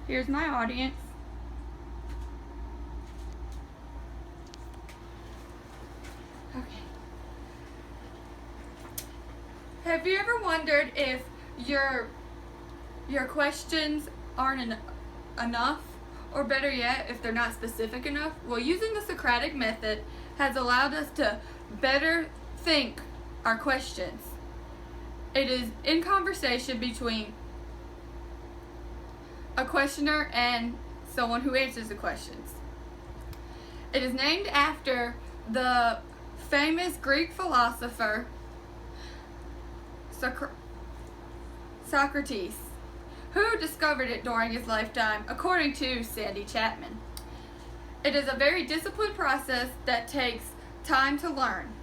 Here's my audience. Okay. Have you ever wondered if your questions aren't enough, or better yet, if they're not specific enough? Well, using the Socratic method has allowed us to better think our questions. It is in conversation between a questioner and someone who answers the questions. It is named after the famous Greek philosopher Socrates, who discovered it during his lifetime, according to Sandy Chapman. It is a very disciplined process that takes time to learn.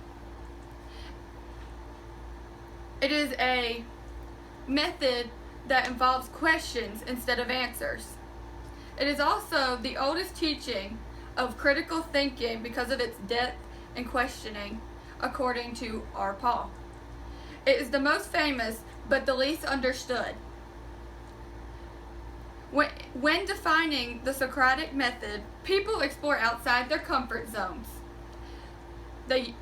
It is a method that involves questions instead of answers. It is also the oldest teaching of critical thinking because of its depth and questioning, according to R. Paul. It is the most famous, but the least understood. When defining the Socratic method, people explore outside their comfort zones. A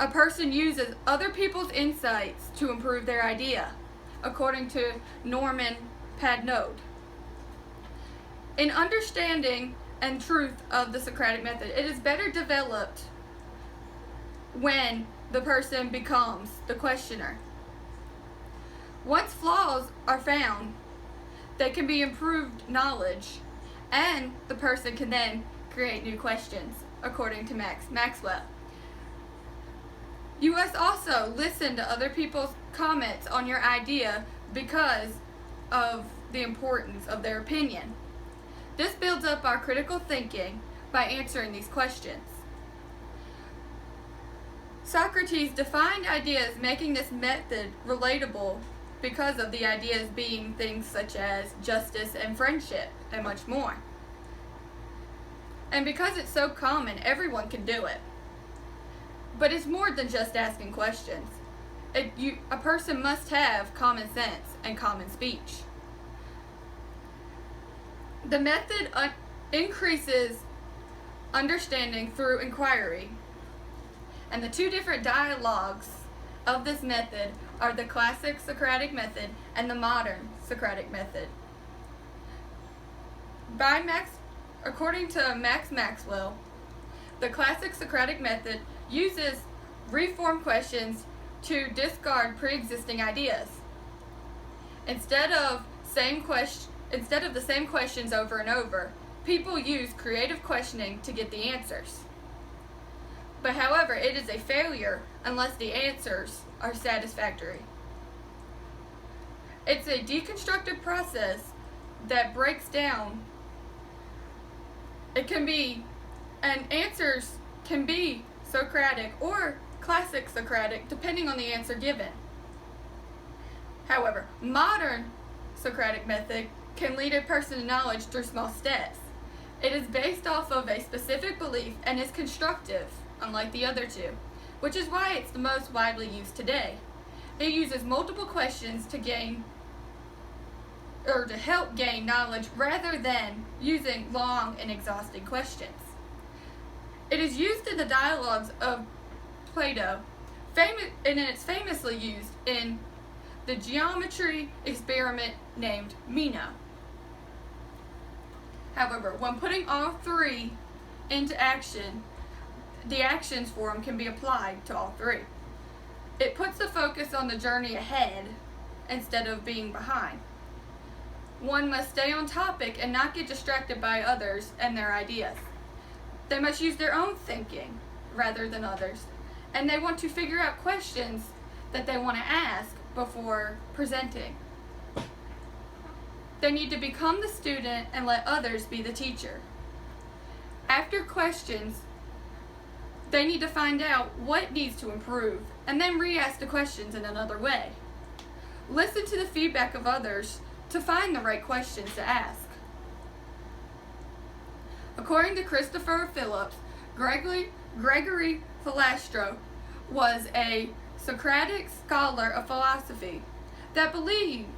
person uses other people's insights to improve their idea, according to Norman Padnode. In understanding and truth of the Socratic method, it is better developed when the person becomes the questioner. Once flaws are found, they can be improved knowledge, and the person can then create new questions, according to Maxwell. You must also listen to other people's comments on your idea because of the importance of their opinion. This builds up our critical thinking by answering these questions. Socrates defined ideas, making this method relatable because of the ideas being things such as justice and friendship and much more. And because it's so common, everyone can do it. But it's more than just asking questions. A person must have common sense and common speech. The method increases understanding through inquiry. And the two different dialogues of this method are the classic Socratic method and the modern Socratic method. According to Max Maxwell, the classic Socratic method uses reform questions to discard pre-existing ideas. Instead of the same questions over and over, people use creative questioning to get the answers. But however, it is a failure unless the answers are satisfactory. It's a deconstructive process that breaks down. Answers can be Socratic or classic Socratic, depending on the answer given. However, modern Socratic method can lead a person to knowledge through small steps. It is based off of a specific belief and is constructive, unlike the other two, which is why it's the most widely used today. It uses multiple questions to help gain knowledge rather than using long and exhausting questions. It is used in the dialogues of Plato, and it's famously used in the geometry experiment named Meno. However, when putting all three into action, the actions form can be applied to all three. It puts the focus on the journey ahead instead of being behind. One must stay on topic and not get distracted by others and their ideas. They must use their own thinking rather than others, and they want to figure out questions that they want to ask before presenting. They need to become the student and let others be the teacher. After questions, they need to find out what needs to improve and then re-ask the questions in another way. Listen to the feedback of others to find the right questions to ask. According to Christopher Phillips, Gregory Filastro was a Socratic scholar of philosophy that believes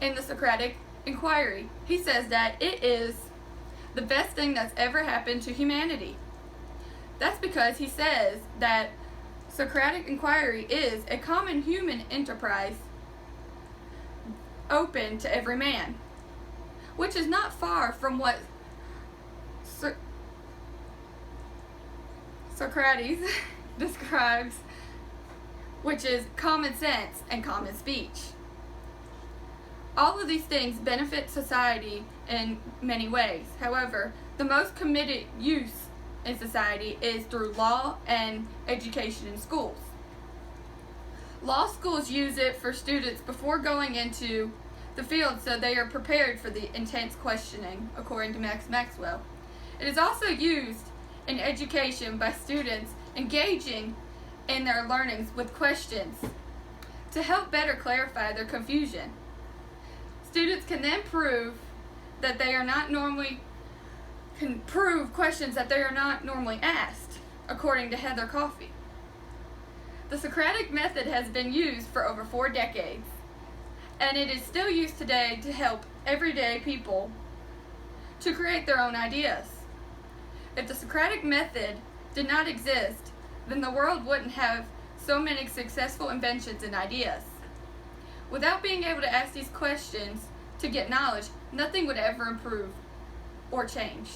in the Socratic inquiry. He says that it is the best thing that's ever happened to humanity. That's because he says that Socratic inquiry is a common human enterprise open to every man, which is not far from what Socrates describes, which is common sense and common speech. All of these things benefit society in many ways. However, the most committed use in society is through law and education in schools. Law schools use it for students before going into the field so they are prepared for the intense questioning, according to Max Maxwell. It is also used in education by students engaging in their learnings with questions to help better clarify their confusion. Students can then prove questions that they are not normally asked, according to Heather Coffey. The Socratic method has been used for over 4 decades, and it is still used today to help everyday people to create their own ideas. If the Socratic method did not exist, then the world wouldn't have so many successful inventions and ideas. Without being able to ask these questions to get knowledge, nothing would ever improve or change.